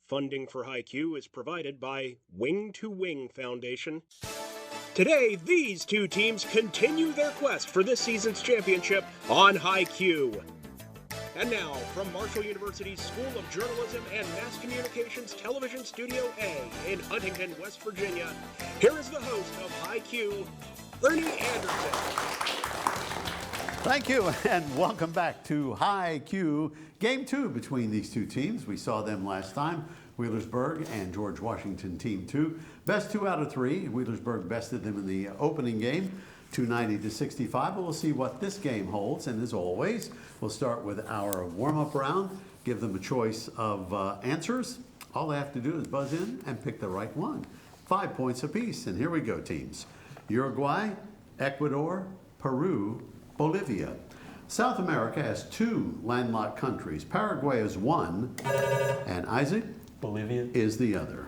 Funding for HiQ is provided by Wing to Wing Foundation. Today, these two teams continue their quest for this season's championship on HiQ. And now, from Marshall University's School of Journalism and Mass Communications Television Studio A in Huntington, West Virginia, here is the host of HiQ, Ernie Anderson. Thank you, and welcome back to HiQ. Game 2 between these two teams. We saw them last time, Wheelersburg and George Washington Team 2. Best 2 out of 3. Wheelersburg bested them in the opening game, 290-65. But we'll see what this game holds, and as always, we'll start with our warm-up round, give them a choice of answers. All they have to do is buzz in and pick the right one. 5 points apiece, and here we go, teams. Uruguay, Ecuador, Peru, Bolivia. South America has 2 landlocked countries. Paraguay is one, and Isaac? Bolivia is the other.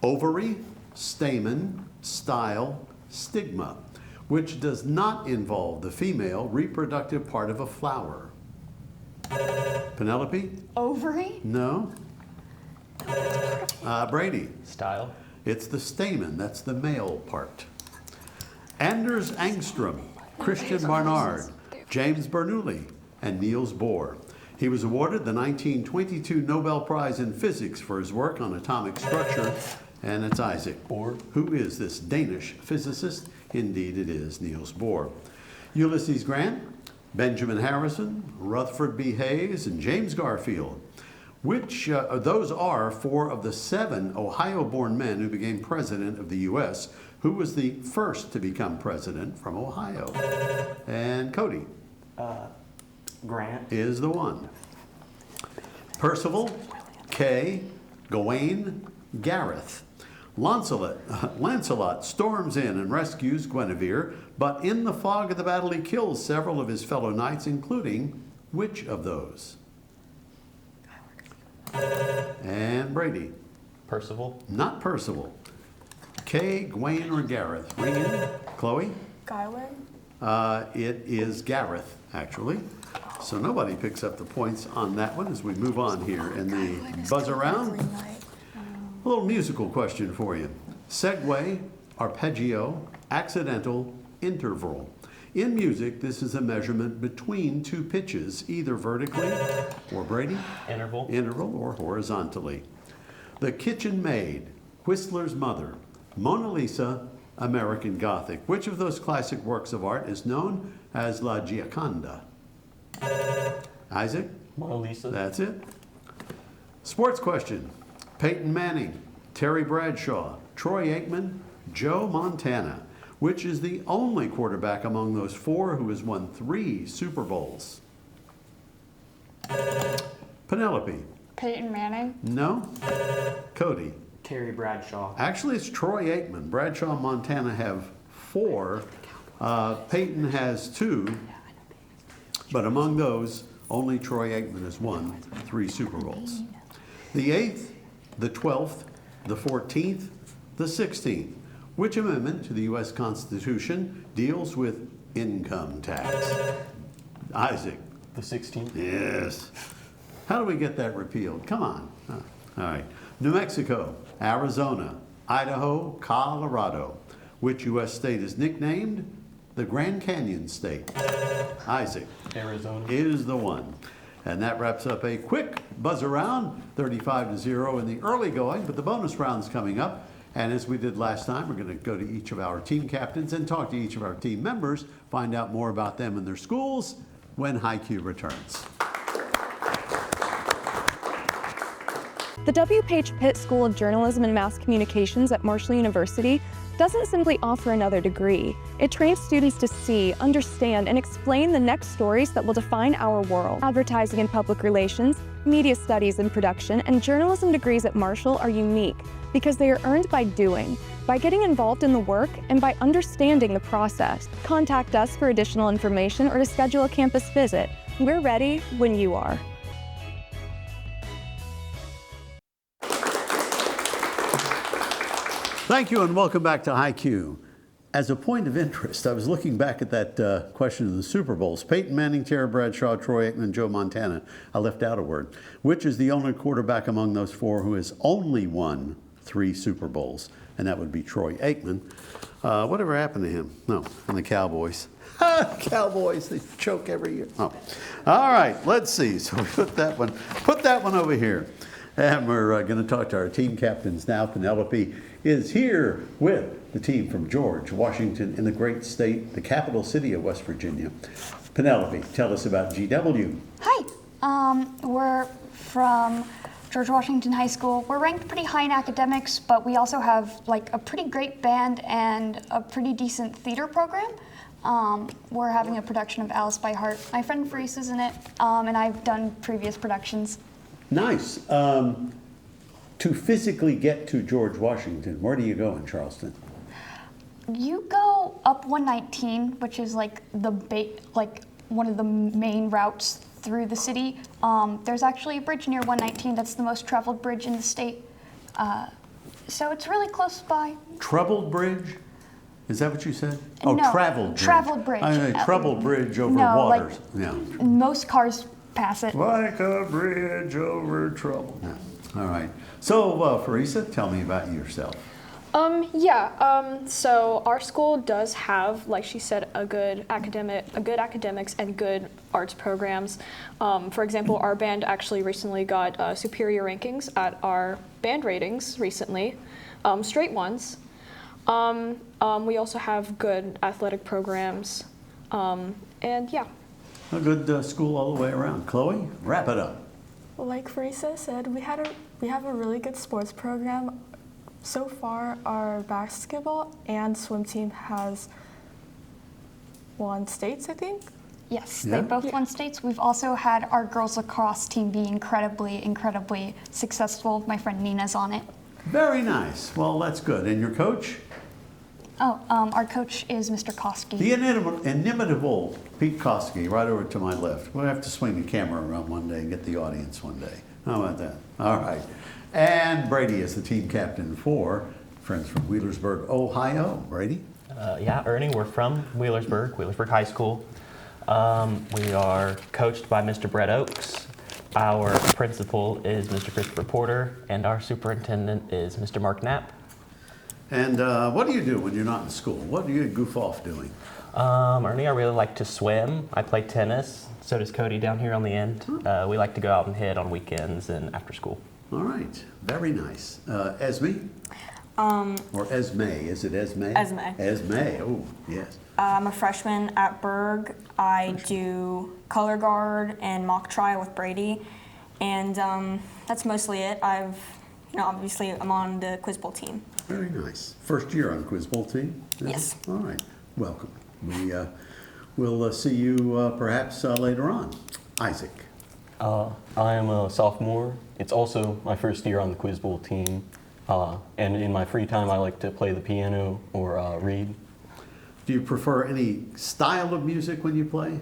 Ovary, stamen, style, stigma, which does not involve the female reproductive part of a flower. Penelope? Ovary? No. Brady? style. It's the stamen, that's the male part. Anders Angstrom, Christian Barnard, James Bernoulli, and Niels Bohr. He was awarded the 1922 Nobel Prize in Physics for his work on atomic structure, and it's Isaac. Bohr. Who is this Danish physicist? Indeed it is Niels Bohr. Ulysses Grant, Benjamin Harrison, Rutherford B. Hayes, and James Garfield. Which those are 4 of the 7 Ohio-born men who became president of the U.S. Who was the first to become president from Ohio? And Cody? Grant is the one. Percival, Kay, Gawain, Gareth. Lancelot storms in and rescues Guinevere, but in the fog of the battle he kills several of his fellow knights, including which of those? And Brady? Percival. Not Percival. Kay, Gawain, or Gareth? Ring in. Chloe? Gawain? It is Gareth, actually. So nobody picks up the points on that one as we move on here in the buzz around. A little musical question for you. Segue, arpeggio, accidental, interval. In music, this is a measurement between 2 pitches, either vertically, or Brady? Interval or horizontally. The Kitchen Maid, Whistler's Mother, Mona Lisa, American Gothic. Which of those classic works of art is known as La Gioconda? Isaac? Mona Lisa. That's it. Sports question. Peyton Manning, Terry Bradshaw, Troy Aikman, Joe Montana. Which is the only quarterback among those 4 who has won 3 Super Bowls? Penelope? Peyton Manning? No. Cody? Terry Bradshaw. Actually, it's Troy Aikman. Bradshaw and Montana have 4. Peyton has 2. But among those, only Troy Aikman has won 3 Super Bowls. The 8th, the 12th, the 14th, the 16th. Which amendment to the U.S. Constitution deals with income tax? Isaac? The 16th. Yes. How do we get that repealed? Come on. All right. New Mexico, Arizona, Idaho, Colorado. Which U.S. state is nicknamed the Grand Canyon State? Isaac? Arizona. Is the one. And that wraps up a quick buzz around, 35-0 in the early going, but the bonus round's coming up. And as we did last time, we're going to go to each of our team captains and talk to each of our team members, find out more about them and their schools when HiQ returns. The W. Page Pitt School of Journalism and Mass Communications at Marshall University doesn't simply offer another degree. It trains students to see, understand, and explain the next stories that will define our world. Advertising and public relations, media studies and production, and journalism degrees at Marshall are unique because they are earned by doing, by getting involved in the work, and by understanding the process. Contact us for additional information or to schedule a campus visit. We're ready when you are. Thank you and welcome back to HiQ. As a point of interest, I was looking back at that question of the Super Bowls. Peyton Manning, Terry Bradshaw, Troy Aikman, Joe Montana. I left out a word. Which is the only quarterback among those four who has only won 3 Super Bowls? And that would be Troy Aikman. Whatever happened to him? No, and the Cowboys. Cowboys, they choke every year. Oh. All right, let's see. So we put that one over here. And we're going to talk to our team captains now. Penelope is here with the team from George Washington in the great state, the capital city of West Virginia. Penelope, tell us about GW. Hi. We're from George Washington High School. We're ranked pretty high in academics, but we also have like a pretty great band and a pretty decent theater program. We're having a production of Alice by Heart. My friend Farice is in it, and I've done previous productions. Nice. To physically get to George Washington, where do you go in Charleston? You go up 119, which is like one of the main routes through the city. There's actually a bridge near 119 that's the most traveled bridge in the state. So it's really close by. Troubled Bridge? Is that what you said? Oh, No, traveled bridge. traveled bridge. Troubled bridge over no, waters. Like, yeah. Most cars pass it. Like a bridge over trouble. Yeah. All right. So, Farisa, tell me about yourself. So our school does have, like she said, a good academics and good arts programs. For example, our band actually recently got superior rankings at our band ratings recently, straight ones. We also have good athletic programs, and yeah. A good school all the way around. Chloe, wrap it up. Like Farisa said, we have a really good sports program. So far, our basketball and swim team has won states, I think. Yes, Yeah. they both won states. We've also had our girls lacrosse team be incredibly successful. My friend Nina's on it. Very nice. Well, that's good. And your coach? Oh, our coach is Mr. Koski. The inimitable Pete Koski, right over to my left. We'll have to swing the camera around one day and get the audience one day. How about that? All right. And Brady is the team captain for friends from Wheelersburg, Ohio. Brady? Yeah, Ernie, we're from Wheelersburg High School. We are coached by Mr. Brett Oakes. Our principal is Mr. Christopher Porter, and our superintendent is Mr. Mark Knapp. And what do you do when you're not in school? What do you goof off doing? Ernie, I really like to swim. I play tennis. So does Cody down here on the end. We like to go out and hit on weekends and after school. All right. Very nice. Esme? Or Esme. Is it Esme? Esme. Esme. Oh, yes. I'm a freshman at Berg. I do color guard and mock trial with Brady, and that's mostly it. Obviously, I'm on the Quiz Bowl team. Very nice. First year on Quiz Bowl team? Yes. All right. Welcome. We'll see you perhaps later on. Isaac. I am a sophomore. It's also my first year on the Quiz Bowl team. And in my free time, I like to play the piano or read. Do you prefer any style of music when you play?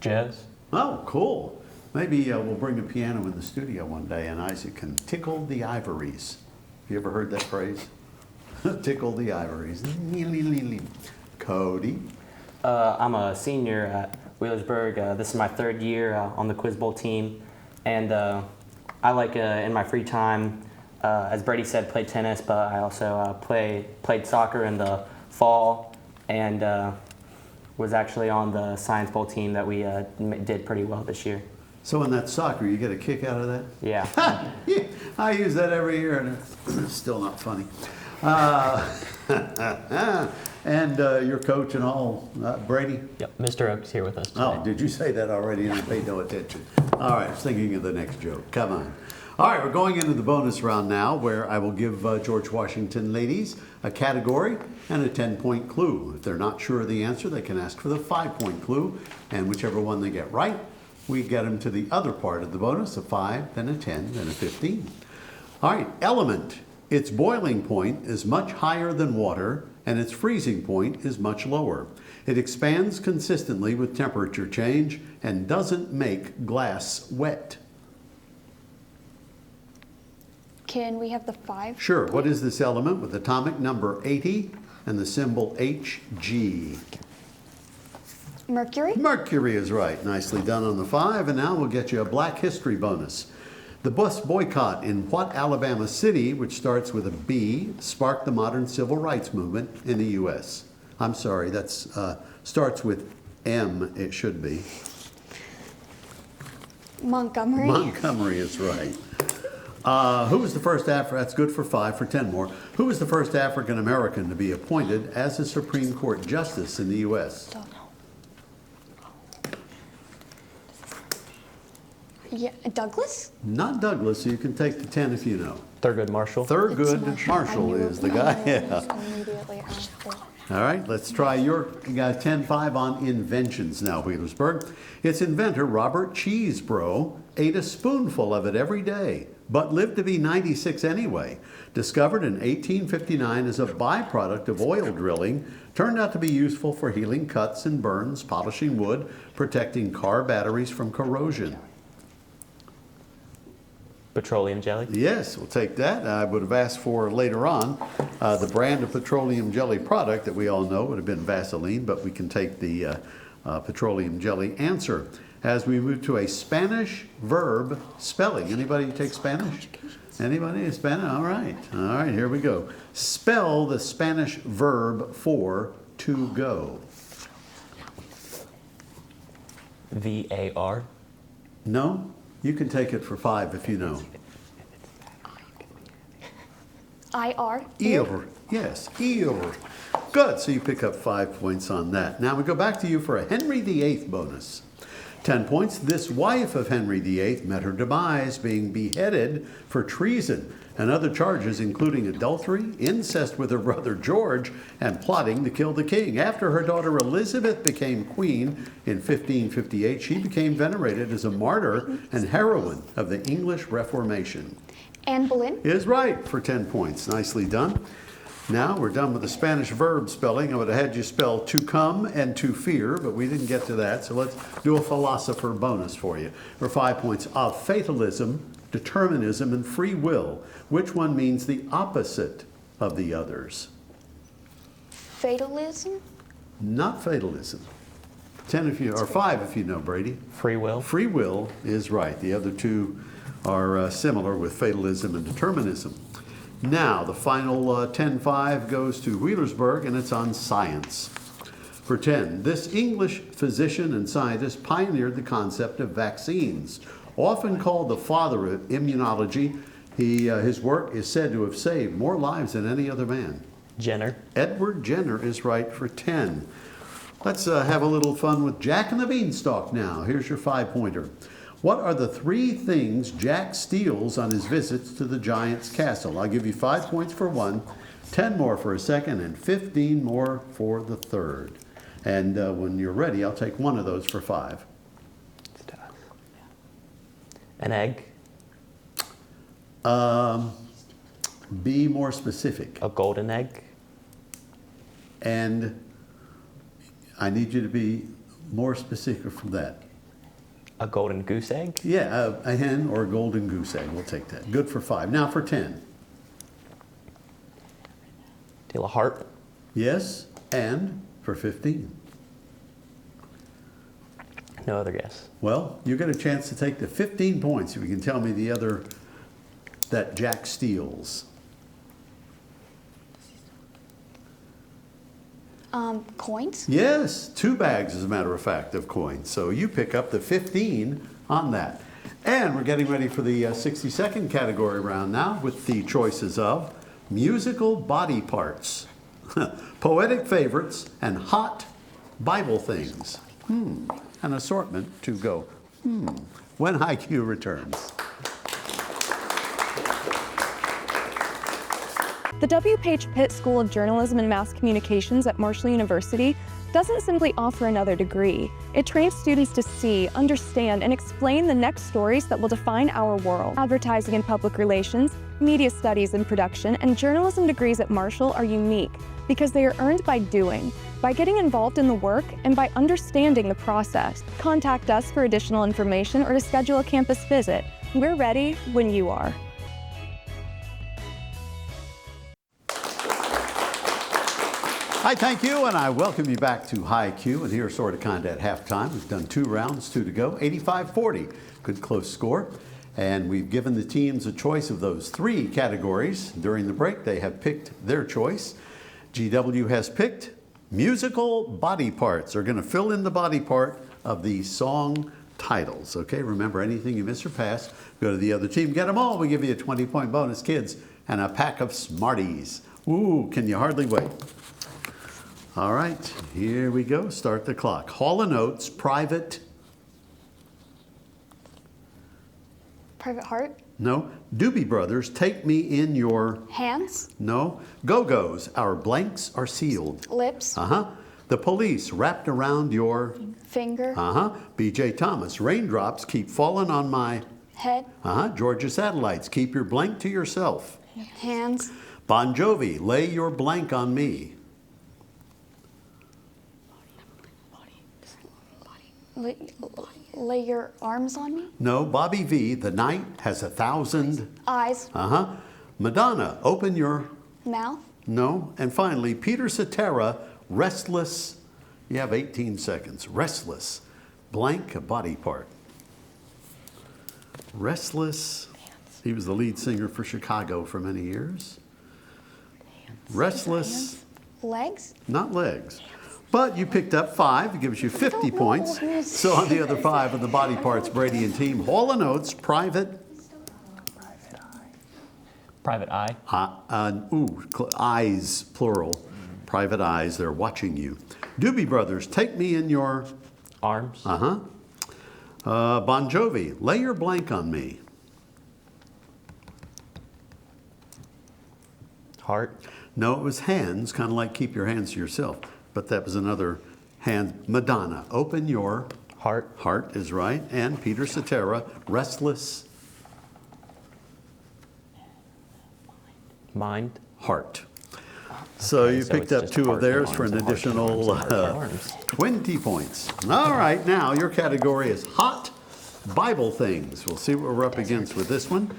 Jazz. Oh, cool. Maybe we'll bring a piano in the studio one day and Isaac can tickle the ivories. Have you ever heard that phrase? Tickle the ivories. Cody. I'm a senior at Wheelersburg. This is my third year on the Quiz Bowl team. And I like, in my free time, as Brady said, play tennis, but I also played soccer in the fall and was actually on the Science Bowl team that we did pretty well this year. So in that soccer, you get a kick out of that? Yeah. Yeah, I use that every year and it's still not funny. And your coach and all, Brady? Yep, Mr. Oak's here with us today. Oh, did you say that already and I paid no attention? All right, I was thinking of the next joke. Come on. All right, we're going into the bonus round now where I will give George Washington ladies a category and a 10-point clue. If they're not sure of the answer, they can ask for the 5-point clue, and whichever one they get right, we get them to the other part of the bonus, a 5, then a 10, then a 15. All right, element. Its boiling point is much higher than water, and its freezing point is much lower. It expands consistently with temperature change and doesn't make glass wet. Can we have the 5? Sure. What is this element with atomic number 80 and the symbol HG. Mercury. Mercury is right. Nicely done on the 5, and now we'll get you a Black History bonus. The bus boycott in what Alabama city, which starts with a B, sparked the modern civil rights movement in the U.S.? I'm sorry, that's starts with M, it should be. Montgomery. Montgomery is right. Who was the first that's good for 5, for 10 more. Who was the first African American to be appointed as a Supreme Court justice in the U.S.? Yeah, Douglas? Not Douglas, so you can take the 10 if you know. Thurgood Marshall. Thurgood Marshall is the guy. Yeah. Immediately after. All right, let's try you got 10-5 on inventions now, Wheelersburg. Its inventor, Robert Cheesebro, ate a spoonful of it every day, but lived to be 96 anyway. Discovered in 1859 as a byproduct of oil drilling, turned out to be useful for healing cuts and burns, polishing wood, protecting car batteries from corrosion. Petroleum jelly. Yes, we'll take that. I would have asked for later on the brand of petroleum jelly product that we all know would have been Vaseline, but we can take the petroleum jelly answer. As we move to a Spanish verb spelling. Anybody take Spanish? Anybody Spanish? All right. All right, here we go. Spell the Spanish verb for to go. VAR. No? You can take it for 5 if you know. IR. Ir. Yes, ir. Good, so you pick up 5 points on that. Now we go back to you for a Henry VIII bonus. 10 points. This wife of Henry VIII met her demise being beheaded for treason and other charges including adultery, incest with her brother George, and plotting to kill the king. After her daughter Elizabeth became queen in 1558, she became venerated as a martyr and heroine of the English Reformation. Anne Boleyn. Is right for 10 points. Nicely done. Now we're done with the Spanish verb spelling. I would have had you spell to come and to fear, but we didn't get to that. So let's do a philosopher bonus for you. For 5 points. Of fatalism, determinism, and free will, which one means the opposite of the others? Fatalism. Not fatalism. 10 if you, or 5 if you know, Brady. Free will. Free will is right. The other two are similar with fatalism and determinism. Now, the final 10-5 goes to Wheelersburg, and it's on science. For 10, this English physician and scientist pioneered the concept of vaccines. Often called the father of immunology, his work is said to have saved more lives than any other man. Jenner. Edward Jenner is right for 10. Let's have a little fun with Jack and the Beanstalk now. Here's your 5-pointer. What are the 3 things Jack steals on his visits to the giant's castle? I'll give you 5 points for 1, 10 more for a second, and 15 more for the third. And when you're ready, I'll take one of those for 5. An egg. Be more specific. A golden egg. And I need you to be more specific from that. A golden goose egg? Yeah, a hen or a golden goose egg. We'll take that. Good for 5. Now for 10. Deal a heart. Yes, and for 15. No other guess. Well, you get a chance to take the 15 points if you can tell me the other that Jack steals. Coins. Yes, 2 bags, as a matter of fact, of coins. So you pick up the 15 on that. And we're getting ready for the 60-second category round now with the choices of musical body parts, poetic favorites, and hot Bible things. An assortment to go when IQ returns. The W. Page Pitt School of Journalism and Mass Communications at Marshall University doesn't simply offer another degree. It trains students to see, understand, and explain the next stories that will define our world. Advertising and public relations, media studies and production, and journalism degrees at Marshall are unique because they are earned by doing, by getting involved in the work, and by understanding the process. Contact us for additional information or to schedule a campus visit. We're ready when you are. Hi, thank you, and I welcome you back to High Q. And here, sort of kind of at halftime. We've done 2 rounds, 2 to go, 85-40. Good close score. And we've given the teams a choice of those 3 categories. During the break, they have picked their choice. GW has picked musical body parts. They're going to fill in the body part of the song titles. Okay, remember, anything you miss or pass, go to the other team, get them all. We give you a 20-point bonus, kids, and a pack of Smarties. Ooh, can you hardly wait? All right, here we go. Start the clock. Hall & Oates, Private. Private Heart. No. Doobie Brothers, Take Me in Your. Hands. No. Go-Go's, Our Blanks Are Sealed. Lips. The Police, Wrapped Around Your. Finger. B.J. Thomas, Raindrops Keep Falling on My. Head. Georgia Satellites, Keep Your Blank to Yourself. Hands. Bon Jovi, Lay Your Blank on Me. Lay your arms on me. No. Bobby V, The Night Has 1,000. Eyes. Madonna, Open Your. Mouth. No. And finally, Peter Cetera, Restless. You have 18 seconds. Restless, blank a body part. Restless. He was the lead singer for Chicago for many years. Restless. Legs. Not legs. But you picked up 5. It gives you 50 points. So on the other 5 of the body parts, Brady and team, Hall & Oates, Private. Private Eye. Eyes, plural. Private eyes, they're watching you. Doobie Brothers, Take Me in Your. Arms. Bon Jovi, Lay Your Blank on Me. Heart. No, it was Hands, kind of like Keep Your Hands to Yourself. But that was another hand. Madonna, Open Your. Heart. Heart is right. And Peter Cetera, Restless. Mind. Heart. So you so picked it's up just 2 of heart theirs and for an arms and heart and additional arms and heart and arms. 20 points. All right, now your category is Hot Bible Things. We'll see what we're up against with this one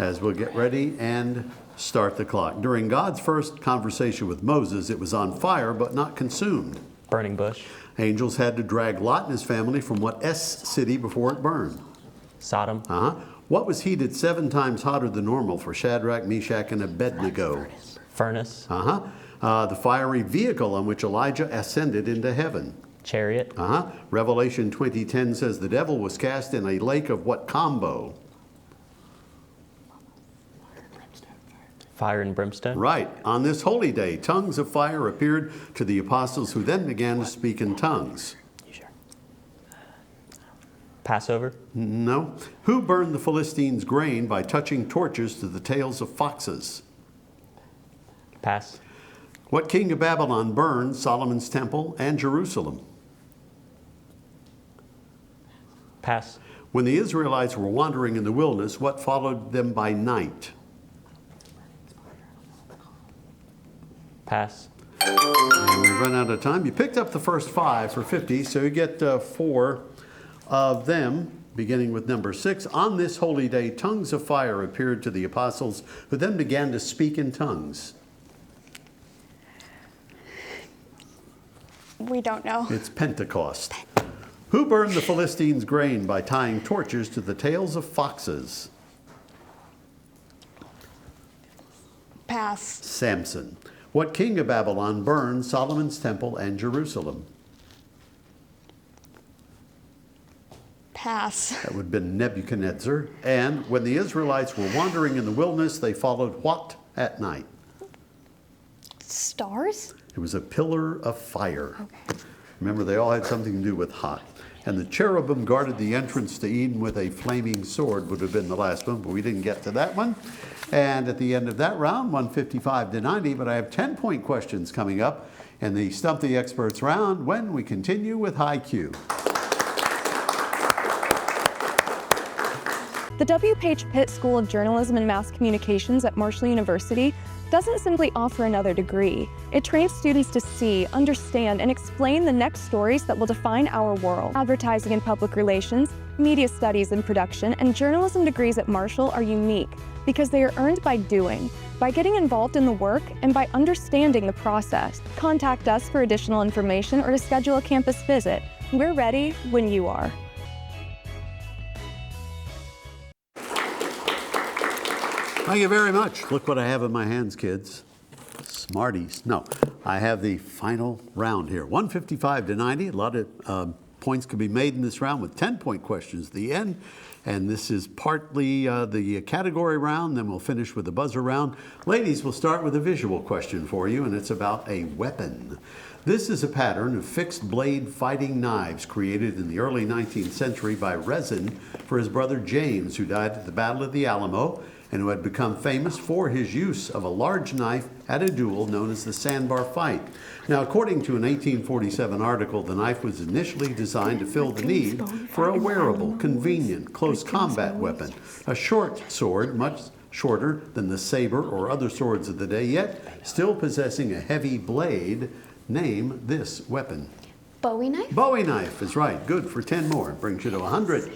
as we'll get ready and start the clock. During God's first conversation with Moses, it was on fire but not consumed. Burning bush. Angels had to drag Lot and his family from what city before it burned? Sodom. What was heated 7 times hotter than normal for Shadrach, Meshach, and Abednego? Furnace. The fiery vehicle on which Elijah ascended into heaven. Chariot. Revelation 20:10 says the devil was cast in a lake of what combo? Fire and brimstone. Right. On this holy day, tongues of fire appeared to the apostles who then began to speak in tongues. Passover. No. Who burned the Philistines' grain by touching torches to the tails of foxes? Pass. What king of Babylon burned Solomon's temple and Jerusalem? Pass. When the Israelites were wandering in the wilderness, what followed them by night? Pass. And we run out of time. You picked up the first 5 for 50, so you get 4 of them, beginning with number 6. On this holy day, tongues of fire appeared to the apostles, who then began to speak in tongues. We don't know. It's Pentecost. Who burned the Philistines' grain by tying torches to the tails of foxes? Pass. Samson. What king of Babylon burned Solomon's temple and Jerusalem? Pass. That would have been Nebuchadnezzar. And when the Israelites were wandering in the wilderness, they followed what at night? Stars? It was a pillar of fire. Okay. Remember, they all had something to do with hot. And the cherubim guarded the entrance to Eden with a flaming sword, would have been the last one, but we didn't get to that one. And at the end of that round, 155 to 90, but I have 10-point questions coming up in the Stump the Experts round when we continue with High Q. The W. Page Pitt School of Journalism and Mass Communications at Marshall University doesn't simply offer another degree. It trains students to see, understand, and explain the next stories that will define our world. Advertising and public relations, media studies and production, and journalism degrees at Marshall are unique because they are earned by doing. by getting involved in the work and by understanding the process. Contact us for additional information or to schedule a campus visit. We're ready when you are. Thank you very much. Look what I have in my hands, kids. Smarties. No, I have the final round here. 155 to 90. A lot of points can be made in this round with 10-point questions at the end. And this is partly the category round, then we'll finish with the buzzer round. Ladies, we'll start with a visual question for you, and it's about a weapon. This is a pattern of fixed blade fighting knives created in the early 19th century by Resin for his brother James, who died at the Battle of the Alamo, and who had become famous for his use of a large knife at a duel known as the sandbar fight. Now, according to an 1847 article, the knife was initially designed to fill the need for a wearable, convenient, close combat weapon, a short sword, much shorter than the saber or other swords of the day, yet still possessing a heavy blade. Name this weapon. Bowie knife? Bowie knife is right. Good for 10 more. Brings you to 100.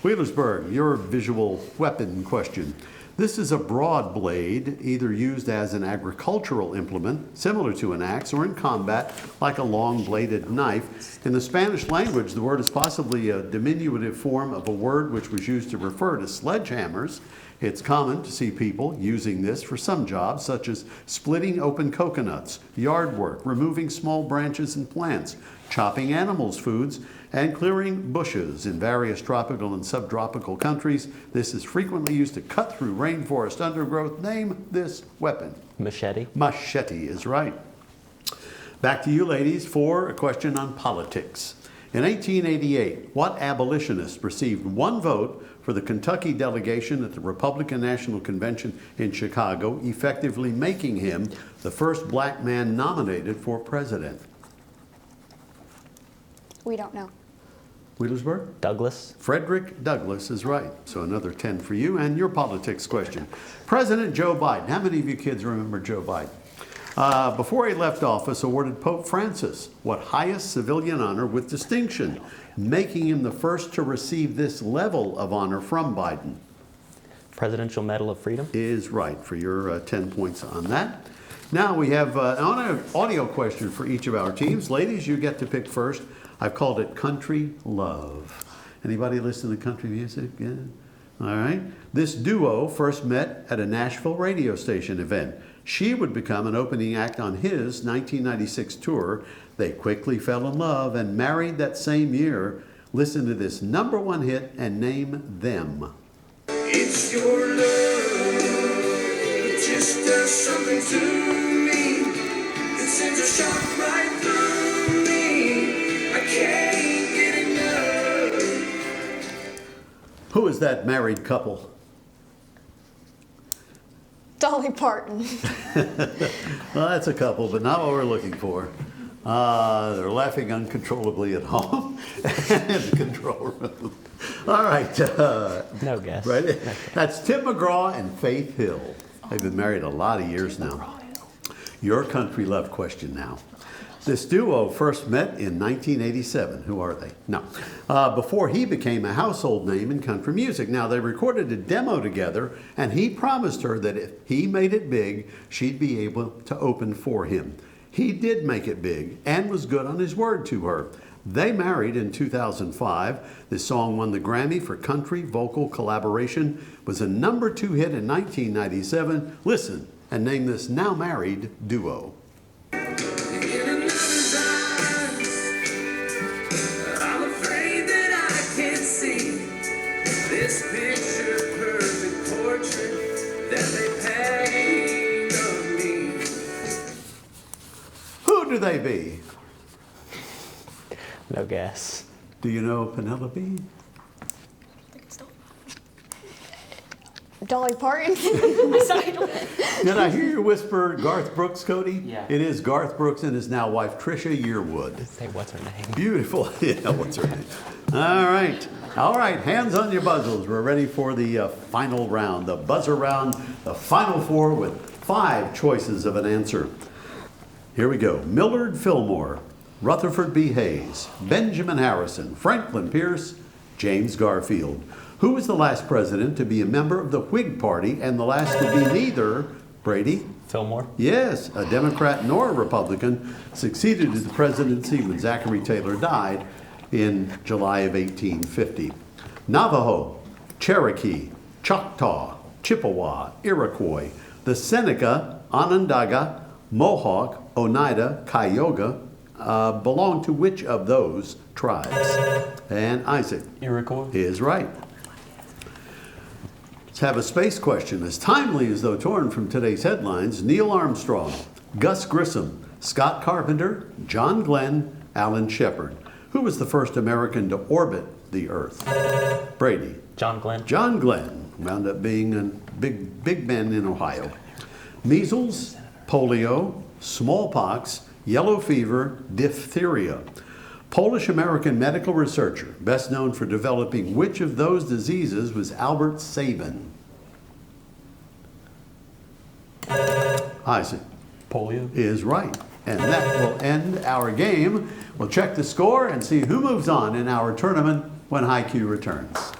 Wheelersburg, your visual weapon question. This is a broad blade, either used as an agricultural implement, similar to an axe, or in combat, like a long-bladed knife. In the Spanish language, the word is possibly a diminutive form of a word which was used to refer to sledgehammers. It's common to see people using this for some jobs, such as splitting open coconuts, yard work, removing small branches and plants, chopping animals' foods, and clearing bushes. In various tropical and subtropical countries, this is frequently used to cut through rainforest undergrowth. Name this weapon. Machete. Machete is right. Back to you, ladies, for a question on politics. In 1888, what abolitionist received one vote for the Kentucky delegation at the Republican National Convention in Chicago, effectively making him the first black man nominated for president? We don't know. Wheelersburg? Douglas. Frederick Douglass is right. So another 10 for you. And your politics question. President Joe Biden. How many of you kids remember Joe Biden? Before he left office, awarded Pope Francis what highest civilian honor with distinction, making him the first to receive this level of honor from Biden? Presidential Medal of Freedom. Is right for your 10 points on that. Now we have an audio question for each of our teams. Ladies, you get to pick first. I've called it Country Love. Anybody listen to country music? Yeah. All right. This duo first met at a Nashville radio station event. She would become an opening act on his 1996 tour. They quickly fell in love and married that same year. Listen to this #1 hit and name them. It's your love, it just does something to me. It sends a shock right through me. I can't get enough. Who is that married couple? Dolly Parton. Well, that's a couple, but not what we're looking for. They're laughing uncontrollably at home in the control room. All right. No guess. Right? That's Tim McGraw and Faith Hill. They've been married a lot of years now. Your country love question now. This duo first met in 1987. Who are they? No. Before he became a household name in country music. Now, they recorded a demo together, and he promised her that if he made it big, she'd be able to open for him. He did make it big and was good on his word to her. They married in 2005. This song won the Grammy for Country Vocal Collaboration, was a #2 hit in 1997. Listen and name this now married duo. This picture perfect portrait that they paint of me. Who do they be? No guess. Do you know Penelope? Dolly Parton. Did I hear you whisper Garth Brooks, Cody? Yeah. It is Garth Brooks and his now wife, Trisha Yearwood. Say what's her name? Beautiful. Yeah, what's her name? All right. All right, hands on your buzzers. We're ready for the final round, the buzzer round, the final four with 5 choices of an answer. Here we go. Millard Fillmore, Rutherford B. Hayes, Benjamin Harrison, Franklin Pierce, James Garfield. Who was the last president to be a member of the Whig Party and the last to be neither Brady? Fillmore. Yes, a Democrat nor a Republican succeeded to the presidency when Zachary Taylor died in July of 1850. Navajo, Cherokee, Choctaw, Chippewa, Iroquois, the Seneca, Onondaga, Mohawk, Oneida, Cayuga belong to which of those tribes? And Isaac Iroquois is right. Let's have a space question. As timely as though torn from today's headlines: Neil Armstrong, Gus Grissom, Scott Carpenter, John Glenn, Alan Shepard. Who was the first American to orbit the Earth? Brady. John Glenn. John Glenn wound up being a big man in Ohio. Measles, polio, smallpox, yellow fever, diphtheria. Polish-American medical researcher, best known for developing which of those diseases, was Albert Sabin? Isaac polio is right. And that will end our game. We'll check the score and see who moves on in our tournament when HiQ returns.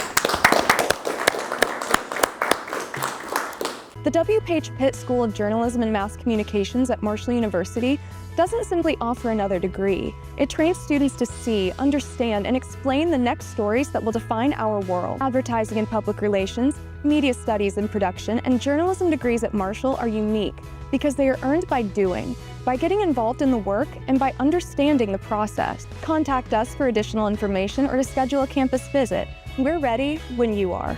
The W. Page Pitt School of Journalism and Mass Communications at Marshall University doesn't simply offer another degree. It trains students to see, understand, and explain the next stories that will define our world. Advertising and public relations, media studies and production, and journalism degrees at Marshall are unique because they are earned by doing, by getting involved in the work, and by understanding the process. Contact us for additional information or to schedule a campus visit. We're ready when you are.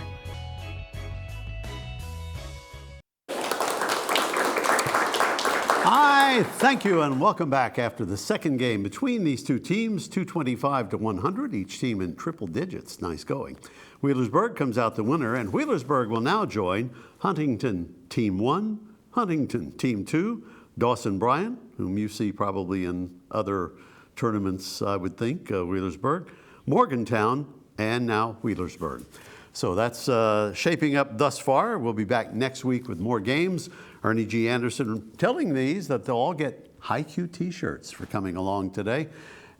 Hi, thank you, and welcome back after the second game between these two teams, 225 to 100, each team in triple digits. Nice going. Wheelersburg comes out the winner, and Wheelersburg will now join Huntington Team 1, Huntington Team 2, Dawson Bryan, whom you see probably in other tournaments, I would think, Wheelersburg, Morgantown, and now Wheelersburg. So that's shaping up thus far. We'll be back next week with more games. Ernie G. Anderson telling these that they'll all get HiQ t-shirts for coming along today.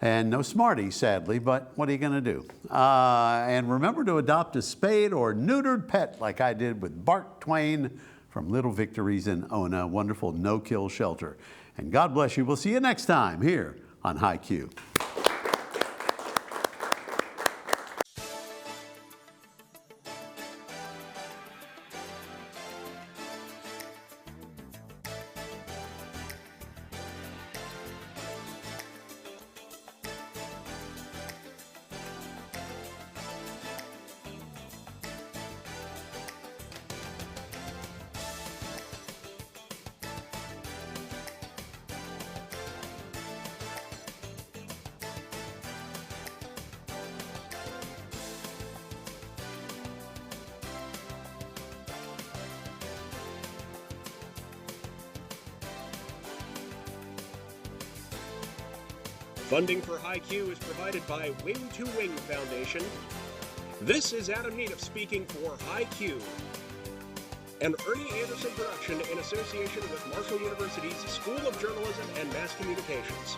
And no Smarties, sadly, but what are you going to do? And remember to adopt a spayed or neutered pet like I did with Bart Twain from Little Victories in Ona, wonderful no-kill shelter. And God bless you. We'll see you next time here on HiQ. Funding for HiQ is provided by Wing to Wing Foundation. This is Adam Needham speaking for HiQ, an Ernie Anderson production in association with Marshall University's School of Journalism and Mass Communications.